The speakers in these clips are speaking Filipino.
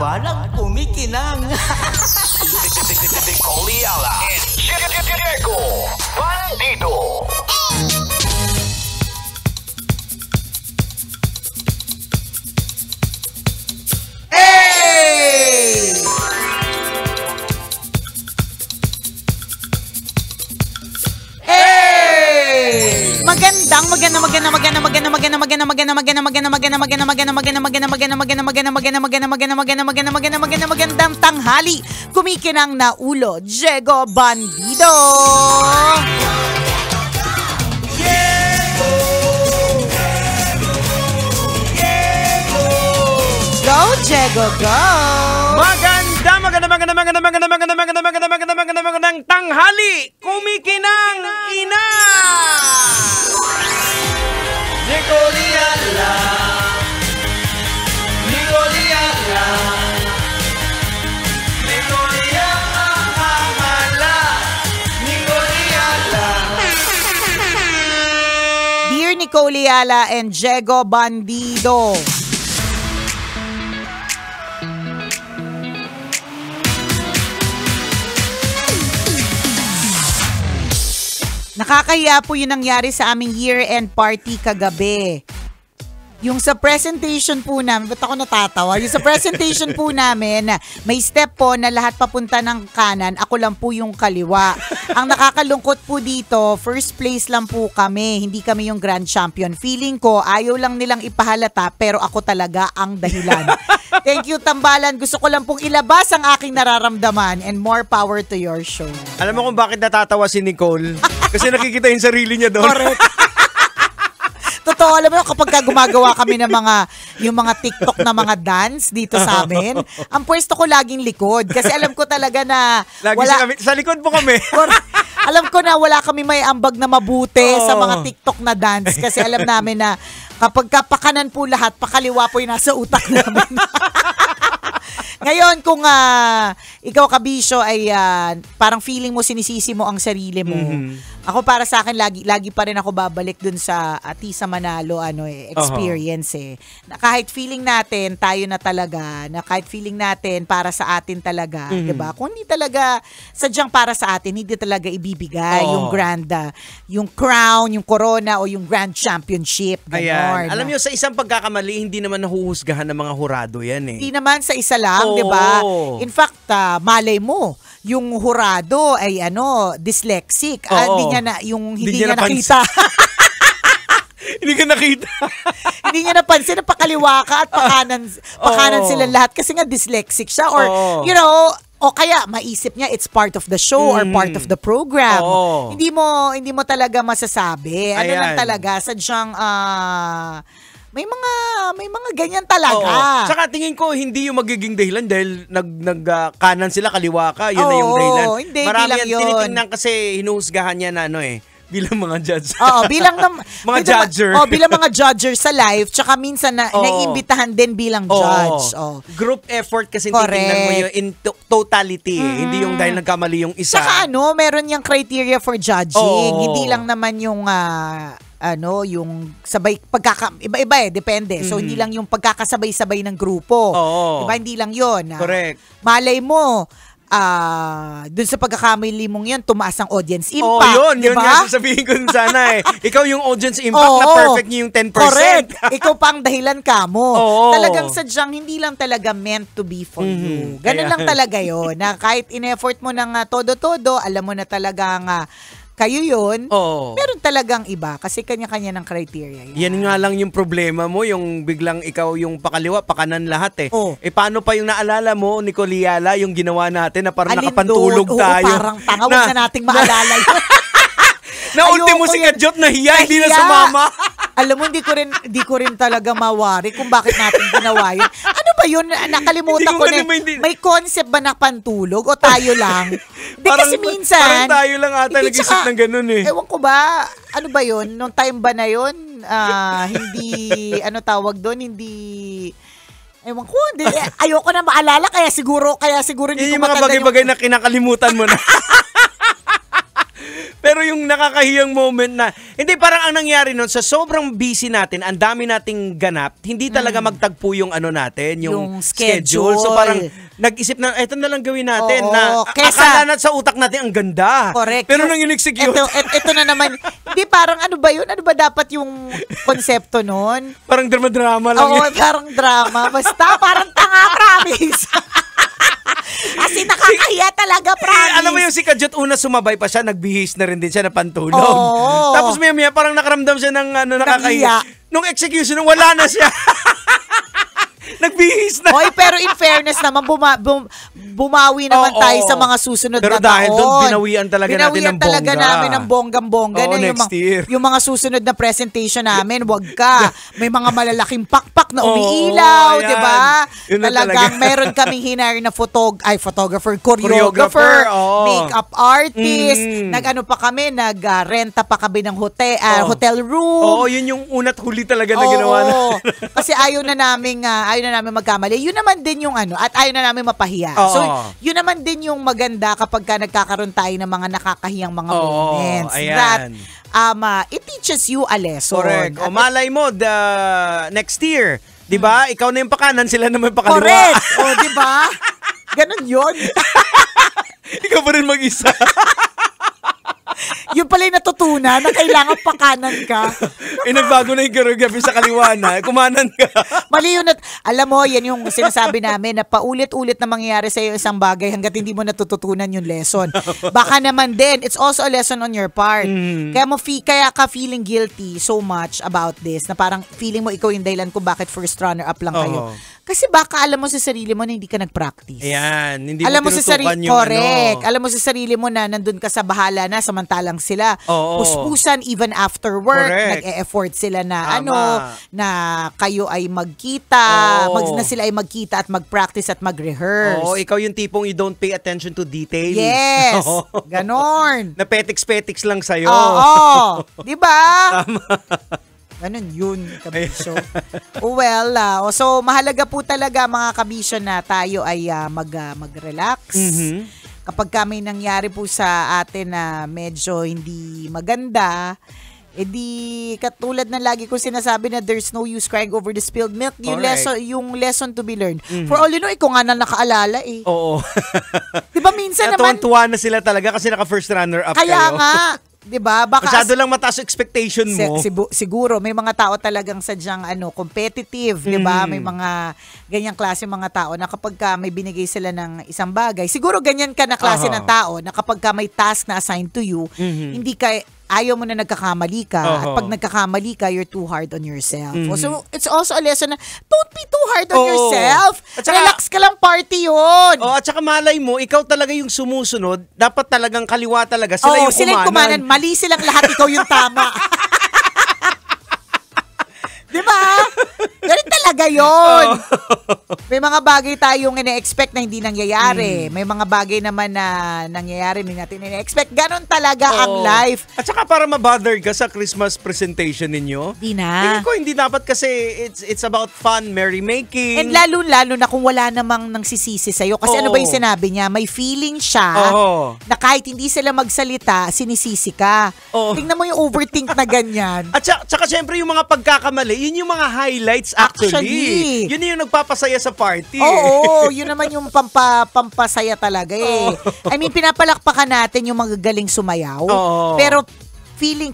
tambalang kumikinang. Nicole Ayala and Diego Bandido. Hey! Magandang tanghali. Kumikinang na ulo, Diego Bandido. Go, Diego, go. Magandang tanghali. Kumikinang ina. Nicole Ayala, Nicole Ayala, Nicole Ayala, Nicole Ayala. Dear Nicole Ayala and Diego Bandido. Nakakahiya po yung nangyari sa aming year-end party kagabi. Yung sa presentation po namin, ba't ako natatawa? Yung sa presentation po namin, may step po na lahat papunta ng kanan, ako lang po yung kaliwa. Ang nakakalungkot po dito, first place lang po kami, hindi kami yung grand champion. Feeling ko, ayaw lang nilang ipahalata, pero ako talaga ang dahilan. Thank you, Tambalan. Gusto ko lang pong ilabas ang aking nararamdaman and more power to your show. Alam mo kung bakit natatawa si Nicole? Kasi nakikita yung sarili niya doon. Correct. Totoo, alam mo kapag gumagawa kami ng yung mga TikTok na mga dance dito sa amin, ang pwesto ko laging likod. Kasi alam ko talaga na sa likod po kami. Alam ko na wala kami may ambag na mabuti sa mga TikTok na dance. Kasi alam namin na kapag kapakanan po lahat, pakaliwa po yung nasa utak namin. Ngayon, kung ikaw, Kabisyo, ay parang feeling mo, sinisisi mo ang sarili mo. Ako, para sa akin, lagi pa rin ako babalik dun sa Atisa Manalo experience. Na kahit feeling natin, tayo na talaga, na kahit feeling natin, para sa atin talaga, diba? Kung hindi talaga, sadyang para sa atin, hindi talaga ibibigay yung yung crown, yung corona, o yung grand championship. Ganon. Alam nyo, sa isang pagkakamali, hindi naman nahuhusgahan ng mga hurado yan eh. Hindi naman sa isa lang, di ba? In fact, malay mo, yung hurado ay dyslexic. Hindi niya na, hindi niya nakita. Hindi ka nakita. Hindi niya napansin na pakaliwa ka at pakanan sila lahat kasi nga dyslexic siya or, o kaya maisip niya it's part of the show or part of the program. Hindi mo talaga masasabi. Ano lang talaga, sadyang may mga ganyan talaga. Saka tingin ko hindi yung magiging dahilan dahil kanan sila, kaliwa ka, yun na yung dahilan. Hindi, marami yan yun. Tinitingnan kasi hinuhusgahan niya na bilang mga judge. Bilang mga judger. Bilang mga judger sa live, tsaka minsan naiimbitahan din bilang judge. Group effort kasi titingnan mo yun in totality. Hindi yung dahil nagkamali yung isa. Saka meron yung criteria for judging. Hindi lang naman yung yung sabay iba-iba depende. So hindi lang yung pagkakasabay-sabay ng grupo. Diba, hindi lang 'yon. Correct. Malay mo dun sa pagkakamali mong yan, tumaas ang audience impact. Yun nga sasabihin ko sana Ikaw yung audience impact na perfect niyo yung 10%. Correct. Ikaw pa ang dahilan ka mo. Talagang sadyang hindi lang talaga meant to be for you. Ganun lang talaga yun. Na kahit in-effort mo ng todo-todo, alam mo na talagang kayo yun, meron talagang iba kasi kanya-kanya ng criteria. Yan nga lang yung problema mo, yung biglang ikaw yung pakaliwa, pakanan lahat paano pa yung naalala mo, Nicole Ayala, yung ginawa natin na parang nakapantulog tayo. Parang tanga, huwag na nating maalala yun. Na ultimo si Kadyot nahiya, hindi na sumama. Alam mo, hindi ko rin talaga mawari kung bakit natin ginawa yun. Ano ba yun? Nakalimutan ko na. May concept ba na pantulog o tayo lang? Hindi kasi minsan. Parang tayo lang ata nag-isip ng ganun Ewan ko ba, ano ba yun? Nung time ba na yun, hindi, tawag doon, hindi. Ewan ko, ayoko na maalala, kaya siguro hindi ko matanda yung mga bagay-bagay na kinakalimutan mo na. Pero yung nakakahiyang moment na, Hindi, parang ang nangyari nun, sa sobrang busy natin, ang dami nating ganap, hindi talaga magtagpo yung ano natin, yung schedule. So parang nag-isip na, eto na lang gawin natin. Oo, Akala na sa utak natin, ang ganda. Correct. Pero nang in-execute. Ito na naman, hindi parang ano ba yun? Ano ba dapat yung konsepto nun? Parang drama-drama lang. Oo, parang drama. Basta, parang tanga, promise. Kasi nakakahiya talaga, promise. Alam mo yung si Kajot, una sumabay pa siya, nagbihis na rin din siya na pantulog. Oo. Tapos maya parang nakaramdam siya ng nakakahiya. Nung execution, wala na siya. Nagbihis na. Hoy, pero in fairness naman, bumawi naman tayo sa mga susunod pero na taon. dahil doon, binawian talaga natin ng Binawian talaga bongga. namin ng bonggang-bongga. Oo, na next year. Yung mga susunod na presentation namin, wag ka. May mga malalaking pakpak na umiilaw, ayan. di ba? Yun na Talagang talaga. meron kaming hinire na photographer, choreographer, oo. makeup artist, nag-ano pa kami, nag-renta pa kami ng hotel room. Oo, yun yung una't huli talaga na ginawa natin. Kasi ayaw na namin magkamali. Yun naman din yung ano, at ayaw na namin mapahiya. Oo. So, yun naman din yung maganda kapag ka nagkakaroon tayo ng mga nakakahiyang mga moments. ayan. That it teaches you a lesson. Correct. O At malay mo, next year, di ba? Ikaw na yung pakanan, sila naman yung pakaliwa. correct. O, di ba? Ganun yun. Ikaw pa rin mag-isa. Yun pala yung natutunan na kailangan pakanan ka. Nagbago na yung choreography sa kaliwa na. Kumanan ka. Mali yun. Alam mo, yan yung sinasabi namin na paulit-ulit na mangyayari sa'yo isang bagay hanggat hindi mo natututunan yung lesson. Baka naman din, it's also a lesson on your part. Kaya ka feeling guilty so much about this na parang feeling mo ikaw yung dahilan kung bakit first runner-up lang kayo. Kasi baka alam mo sa sarili mo na hindi ka nag-practice. Ayan, hindi Alam mo mo sa tinutukan sarili, yung correct. ano. Alam mo sa sarili mo na nandun ka sa bahala na samantalang sila. Oo. Puspusan even after work, Correct. nag-e-effort sila na Tama. na kayo ay magkita, Oo. na sila ay magkita at mag-practice at mag-rehearse. Oo, ikaw yung tipong you don't pay attention to details. Yes. Oo. Ganon. Na petiks-petiks lang sa'yo. Oo. Di ba? Ganun yun, kabisyo. Well, so mahalaga po talaga mga kabisyo na tayo ay mag-relax. Kapag may nangyari po sa atin na medyo hindi maganda, edi katulad na lagi ko sinasabi na there's no use crying over the spilled milk. Yung lesson to be learned. For all you know, ikaw nga na nakaalala eh. Oo. Di ba minsan naman, Tuwan na sila talaga kasi naka-first runner-up kayo. kaya nga, di ba? Baka Masyado lang mataas yung expectation mo. Siguro may mga tao talagang sadyang competitive, 'di ba? May mga ganyang klase mga tao na kapag ka may binigay sila ng isang bagay, siguro ganyan ka na klase ng tao na kapag ka may task na assigned to you, hindi ka ayaw mo na nagkakamali ka. At pag nagkakamali ka, you're too hard on yourself. So, it's also a lesson na don't be too hard on yourself. At saka, relax ka lang, party yun. At saka malay mo, ikaw talaga yung sumusunod, dapat talagang kaliwa talaga. Sila yung sila kumanan. Mali silang lahat, ikaw yung tama. Di ba? Ganun talaga yun. May mga bagay tayong ine-expect na hindi nangyayari. May mga bagay naman na nangyayari, hindi natin ine-expect. Ganun talaga ang life. At saka para mabother ka sa Christmas presentation ninyo, Di na. hindi dapat kasi it's about fun, merrymaking. And lalo na kung wala namang nangsisisi sa'yo. Kasi ano ba yung sinabi niya? May feeling siya na kahit hindi sila magsalita, sinisisi ka. Tingnan mo yung overthink na ganyan. At saka syempre yung mga pagkakamali, yun yung mga highlights actually. Yun yung nagpapasaya sa party. Oo, yun naman yung pampasaya talaga eh. I mean, pinapalakpakan natin yung magagaling sumayaw. Pero feeling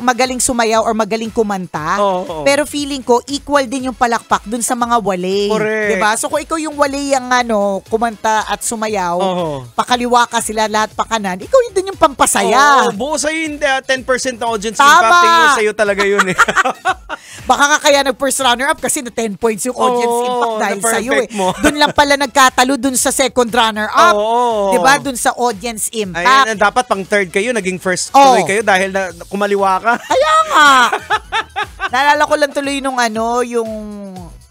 magaling sumayaw or magaling kumanta. Pero feeling ko equal din yung palakpak dun sa mga wale. Correct. 'Di ba? So kung ikaw yung wale yung kumanta at sumayaw, pakaliwa ka sila lahat pakanan, ikaw yun din yung pampasaya. Buo sa'yo yung 10% ng audience Tama. impacting mo, sa'yo talaga yun eh. Baka nga kaya nag-first runner-up kasi na 10 points yung audience impact dahil sa'yo eh. mo. Doon lang pala nagkatalo dun sa second runner-up. Diba? Doon sa audience impact. Ayan, dapat pang third kayo, naging first tuloy kayo dahil kumaliwa ka. Kaya nga. Naalala ko lang tuloy nung yung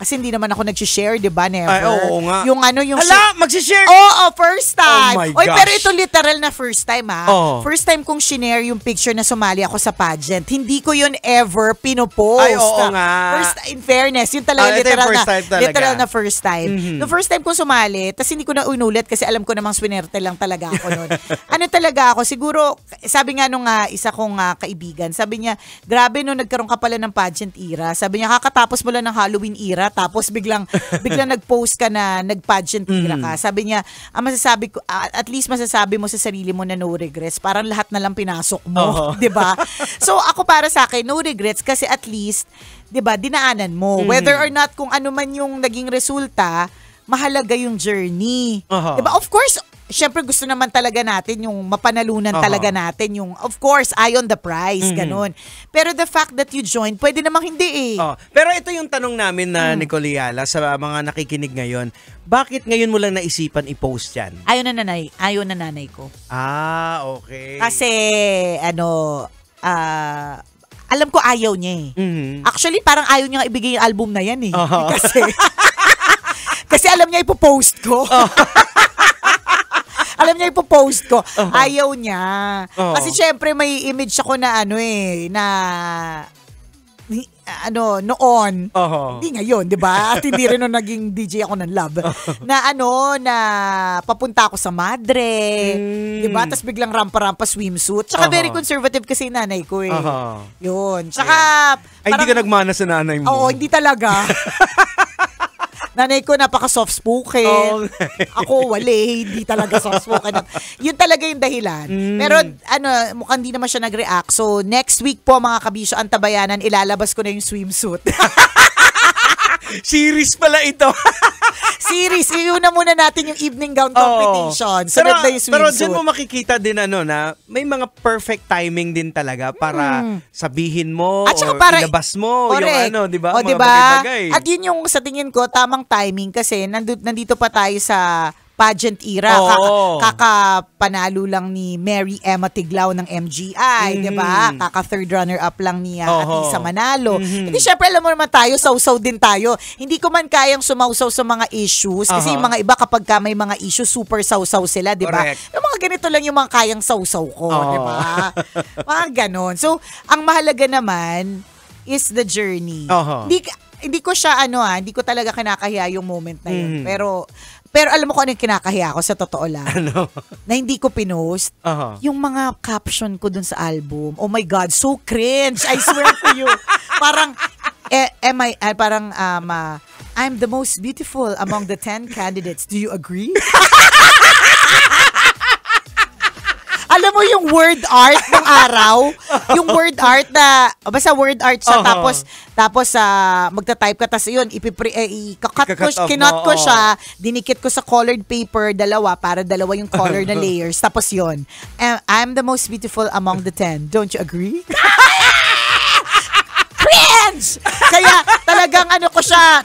Kasi hindi naman ako nag-share, di ba? Never. Ay, oo nga. Yung ano, yung... Hala, magsishare! Oo, first time. Oh my Oy, gosh. pero ito literal na first time, ha? Oh. First time kong shinare yung picture na sumali ako sa pageant. Hindi ko yun ever pinopost. Ay, oo nga. First, in fairness, yun talaga Ito yung literal first na, time talaga. literal na first time. Mhm. No first time kong sumali, tas hindi ko na unulit kasi alam ko namang swinerte lang talaga ako noon. Ano talaga ako, siguro, sabi nga nung isa kong kaibigan, sabi niya, grabe no, nagkaroon ka pala ng pageant era. Sabi niya, kakatapos mo lang ng Halloween era, tapos biglang nag-post ka na nag-pageant era ka. Sabi niya, masasabi ko, at least masasabi mo sa sarili mo na no regrets. Parang lahat na lang pinasok mo, 'di ba? So ako para sa akin, no regrets kasi at least, 'di ba, dinaanan mo. Whether or not kung ano man yung naging resulta, mahalaga yung journey. 'Di ba? Of course, syempre gusto naman talaga natin yung mapanalunan talaga natin yung, of course, eye on the prize, ganun. Pero the fact that you joined, pwede namang hindi eh. Pero ito yung tanong namin na Nicole Yala sa mga nakikinig ngayon. Bakit ngayon mo lang naisipan i-post yan? Ayaw na nanay ko. Okay. Kasi, alam ko ayaw niya eh. Actually, parang ayaw niya ibigay yung album na yan eh. Kasi alam niya ipopost ko. Alam niya ipopost ko. Ayaw niya. Kasi syempre may image ako na noon. Hindi ngayon, 'di ba? At hindi rin nung naging DJ ako ng Love. Na papunta ako sa Madre, 'di ba? Tapos biglang rampa-rampa swimsuit. Tsaka very conservative kasi nanay ko eh. Yun. Tsaka ay, hindi ka nagmana sa nanay mo. Oo, hindi talaga. Nanay ko napaka-soft spoken. Ako hindi talaga soft spoken. Yun talaga yung dahilan. Pero mukhang di naman siya nag-react. So next week po mga kabisyo, Antabayanan, ilalabas ko na yung swimsuit. Series pala ito. Series, iuna muna natin yung evening gown competition. Sunod na yung swimsuit. Pero dyan mo makikita din na may mga perfect timing din talaga para sabihin mo at saka or ilabas mo correct. Yung di ba? O, mga diba? bagay-bagay. At yun yung sa tingin ko tamang timing kasi nandito pa tayo sa pageant era. Kakapanalo lang ni Mary Emma Tiglao ng MGI, di ba? Kaka third runner up lang ni Atisa Manalo. Hindi, syempre alam mo naman tayo, sausaw din tayo. Hindi ko man kayang sumausaw sa mga issues kasi yung mga iba kapag may mga issues, super sausaw sila, di ba? Yung mga ganito lang yung mga kayang sausaw ko, di ba? Mga ganon. So, ang mahalaga naman is the journey. Hindi ko siya hindi ko talaga kinakahiya yung moment na yun. Pero alam mo kung ano yung kinakahiya ko sa totoo lang? Na hindi ko pinost. Yung mga caption ko dun sa album. Oh my God, so cringe. I swear to you. Parang, I'm the most beautiful among the 10 candidates. Do you agree? Alam mo yung word art ng araw? Yung word art na, basta word art siya, tapos magta-type ka, tapos yun, kinot ko siya, dinikit ko sa colored paper, para dalawa yung color na layers, tapos yun, I'm the most beautiful among the 10. Don't you agree? Cringe! Kaya talagang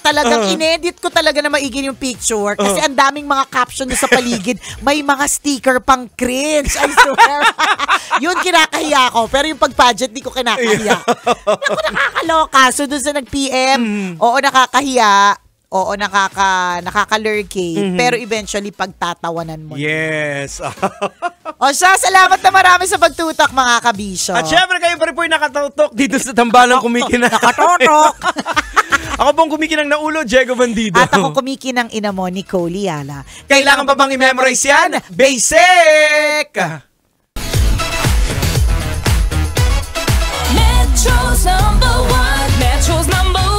talagang inedit ko talaga na maigi yung picture kasi ang daming mga caption sa paligid, may mga sticker pang cringe. I swear. Yun kinakahiya ko, pero yung pag-pageant di ko kinakahiya. Ako nakakaloka. So dun sa nag-PM, oo nakakahiya, oo nakaka-lurky, pero eventually pagtatawanan mo. Yes. O siya, salamat na marami sa pagtutok mga kabisyo. At syempre kayo pa rin po yung nakatutok dito sa Tambalang Kumikinang. Nakatutok. Ako pong kumikinang na ulo, Diego Bandido. At ako kumikinang ina mo, Nicole Yala. Kailangan pa bang i-memorize yan? Basic! Metro's number one. Metro's number